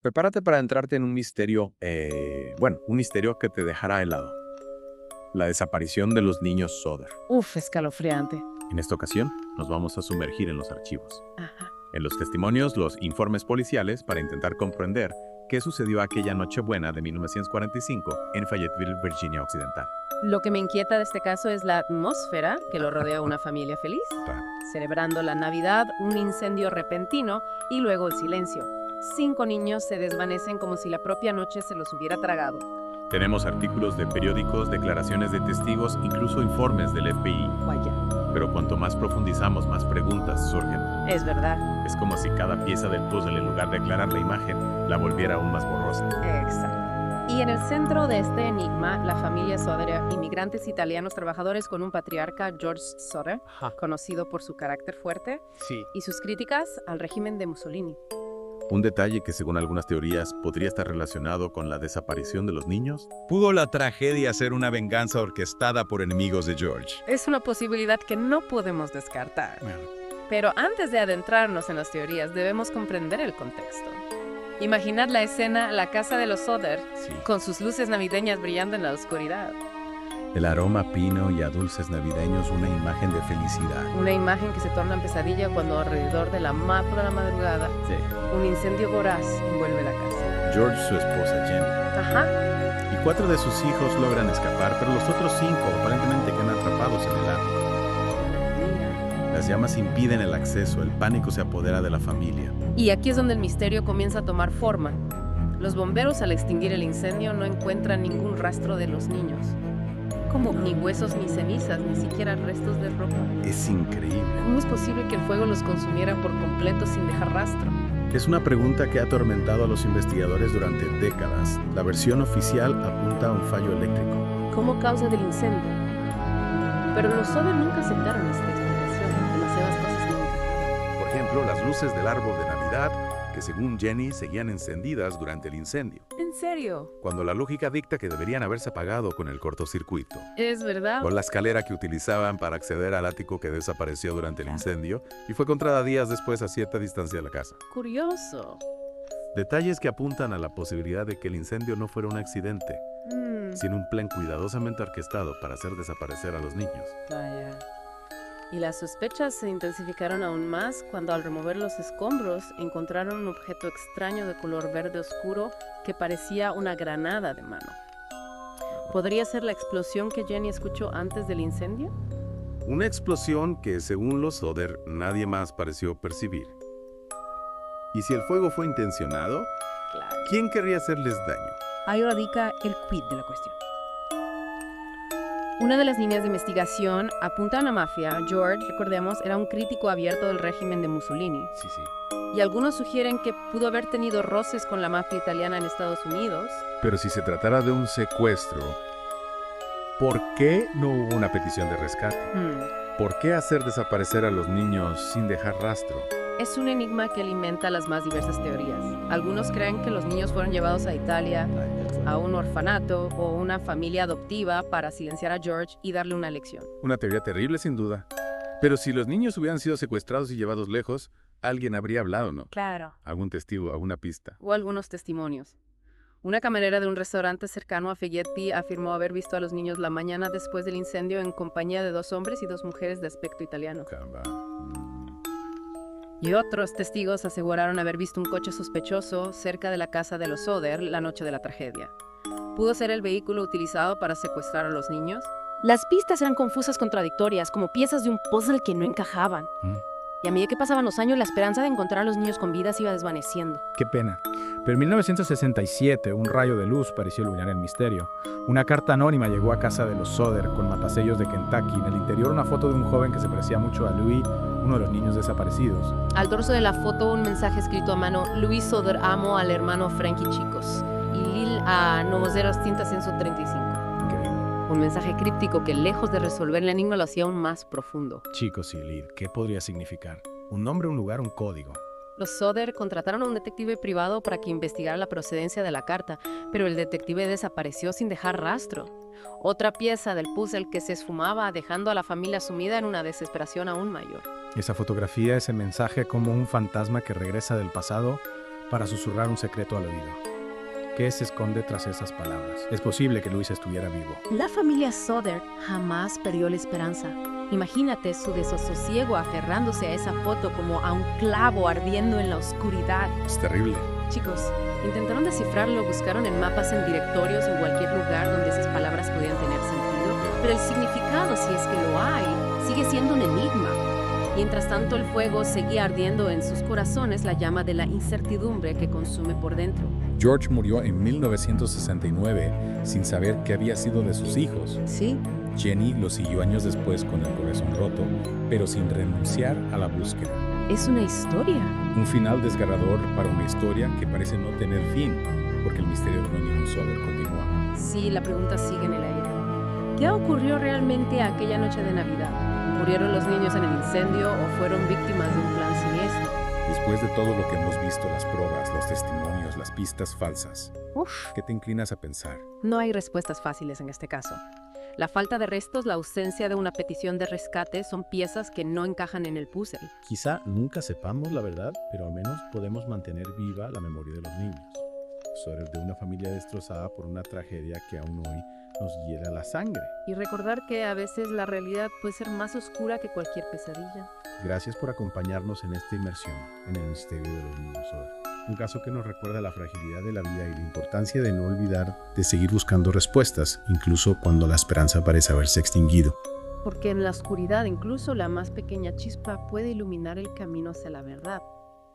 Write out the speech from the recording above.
Prepárate para entrarte en un misterio, un misterio que te dejará helado. La desaparición de los niños Soder. Uf, escalofriante. En esta ocasión, nos vamos a sumergir en los archivos, Ajá. en los testimonios, los informes policiales para intentar comprender qué sucedió aquella Nochebuena de 1945 en Fayetteville, Virginia Occidental. Lo que me inquieta de este caso es la atmósfera que lo rodea a una familia feliz, Claro. celebrando la Navidad, un incendio repentino y luego el silencio. 5 niños se desvanecen como si la propia noche se los hubiera tragado. Tenemos artículos de periódicos, declaraciones de testigos, incluso informes del FBI. Vaya, Pero cuanto más profundizamos, más preguntas surgen. es verdad. Es como si cada pieza del puzzle, en lugar de aclarar la imagen, la volviera aún más borrosa. Exacto. Y en el centro de este enigma, la familia Soder, inmigrantes italianos trabajadores con un patriarca, George Soder, conocido por su carácter fuerte, Sí. y sus críticas al régimen de Mussolini. Un detalle que, según algunas teorías, podría estar relacionado con la desaparición de los niños. ¿Pudo la tragedia ser una venganza orquestada por enemigos de George? Es una posibilidad que no podemos descartar. Pero antes de adentrarnos en las teorías, debemos comprender el contexto. Imaginad la escena, la casa de los Soder, Sí. con sus luces navideñas brillando en la oscuridad. El aroma pino y a dulces navideños, una imagen de felicidad. Una imagen que se torna en pesadilla cuando alrededor de la madrugada, Sí. un incendio voraz envuelve la casa. George, su esposa Jenny, Ajá. y 4 de sus hijos logran escapar, pero los otros 5 aparentemente quedan atrapados en el ático. Las llamas impiden el acceso, el pánico se apodera de la familia. Y aquí es donde el misterio comienza a tomar forma. Los bomberos, al extinguir el incendio, no encuentran ningún rastro de los niños. Como ni huesos ni cenizas, ni siquiera restos de ropa. Es increíble. ¿Cómo es posible que el fuego los consumiera por completo sin dejar rastro? Es una pregunta que ha atormentado a los investigadores durante décadas. La versión oficial apunta a un fallo eléctrico. ¿Cómo causa del incendio? Pero los Soder nunca aceptaron esta explicación. Demasiadas cosas no encajaban. Por ejemplo, las luces del árbol de Navidad, que según Jenny seguían encendidas durante el incendio, ¿En serio? cuando la lógica dicta que deberían haberse apagado con el cortocircuito. ¿Es verdad? O la escalera que utilizaban para acceder al ático que desapareció durante el incendio y fue encontrada días después a cierta distancia de la casa. Curioso. Detalles que apuntan a la posibilidad de que el incendio no fuera un accidente, sino un plan cuidadosamente orquestado para hacer desaparecer a los niños. Vaya. Y las sospechas se intensificaron aún más cuando al remover los escombros encontraron un objeto extraño de color verde oscuro que parecía una granada de mano. ¿Podría ser la explosión que Jenny escuchó antes del incendio? Una explosión que, según los Soder, nadie más pareció percibir. ¿Y si el fuego fue intencionado? Claro. ¿Quién querría hacerles daño? Ahí radica el quid de la cuestión. Una de las líneas de investigación apunta a la mafia. George, recordemos, era un crítico abierto del régimen de Mussolini. Sí. Y algunos sugieren que pudo haber tenido roces con la mafia italiana en Estados Unidos. Pero si se tratara de un secuestro, ¿por qué no hubo una petición de rescate? ¿Por qué hacer desaparecer a los niños sin dejar rastro? Es un enigma que alimenta las más diversas teorías. Algunos creen que los niños fueron llevados a Italia, a un orfanato o una familia adoptiva para silenciar a George y darle una lección. Una teoría terrible, sin duda. Pero si los niños hubieran sido secuestrados y llevados lejos, alguien habría hablado, ¿no? Claro. Algún testigo, alguna pista. O algunos testimonios. Una camarera de un restaurante cercano a Fayetteville afirmó haber visto a los niños la mañana después del incendio en compañía de 2 hombres y 2 mujeres de aspecto italiano. Caramba. Y otros testigos aseguraron haber visto un coche sospechoso cerca de la casa de los Soder la noche de la tragedia. ¿Pudo ser el vehículo utilizado para secuestrar a los niños? Las pistas eran confusas, contradictorias, como piezas de un puzzle que no encajaban. Y a medida que pasaban los años, la esperanza de encontrar a los niños con vida se iba desvaneciendo. Qué pena. Pero en 1967, un rayo de luz pareció iluminar el misterio. Una carta anónima llegó a casa de los Soder con matasellos de Kentucky. En el interior, una foto de un joven que se parecía mucho a Louis, uno de los niños desaparecidos. Al dorso de la foto, un mensaje escrito a mano: Luis Soder amo al hermano Frankie Chicos y Lil a Novoseros 135. Increíble. Un mensaje críptico que, lejos de resolver el enigma, lo hacía aún más profundo. Chicos y Lid, ¿qué podría significar? Un nombre, un lugar, un código. Los Soder contrataron a un detective privado para que investigara la procedencia de la carta, pero el detective desapareció sin dejar rastro. Otra pieza del puzzle que se esfumaba, dejando a la familia sumida en una desesperación aún mayor. Esa fotografía, ese mensaje como un fantasma que regresa del pasado, para susurrar un secreto al oído. ¿Qué se esconde tras esas palabras? Es posible que Luis estuviera vivo. La familia Soder jamás perdió la esperanza. Imagínate su desasosiego aferrándose a esa foto como a un clavo ardiendo en la oscuridad. Es terrible. Chicos, intentaron descifrarlo, buscaron en mapas, en directorios, en cualquier lugar donde esas palabras podían tener sentido, pero el significado, si es que lo hay, sigue siendo un enigma. Mientras tanto, el fuego seguía ardiendo en sus corazones, la llama de la incertidumbre que consume por dentro. George murió en 1969 sin saber qué había sido de sus hijos. Sí. Jenny lo siguió años después con el corazón roto, pero sin renunciar a la búsqueda. Es una historia. Un final desgarrador para una historia que parece no tener fin, porque el misterio de los niños Soder continúa. Sí, la pregunta sigue en el aire. ¿Qué ocurrió realmente aquella noche de Navidad? ¿Murieron los niños en el incendio o fueron víctimas de un plan siniestro? Después de todo lo que hemos visto, las pruebas, los testimonios, las pistas falsas, ¿qué te inclinas a pensar? No hay respuestas fáciles en este caso. La falta de restos, la ausencia de una petición de rescate son piezas que no encajan en el puzzle. Quizá nunca sepamos la verdad, pero al menos podemos mantener viva la memoria de los niños. Soder de una familia destrozada por una tragedia que aún hoy nos hiela la sangre. Y recordar que a veces la realidad puede ser más oscura que cualquier pesadilla. Gracias por acompañarnos en esta inmersión en el misterio de los niños Soder. Un caso que nos recuerda la fragilidad de la vida y la importancia de no olvidar de seguir buscando respuestas, incluso cuando la esperanza parece haberse extinguido. Porque en la oscuridad incluso la más pequeña chispa puede iluminar el camino hacia la verdad.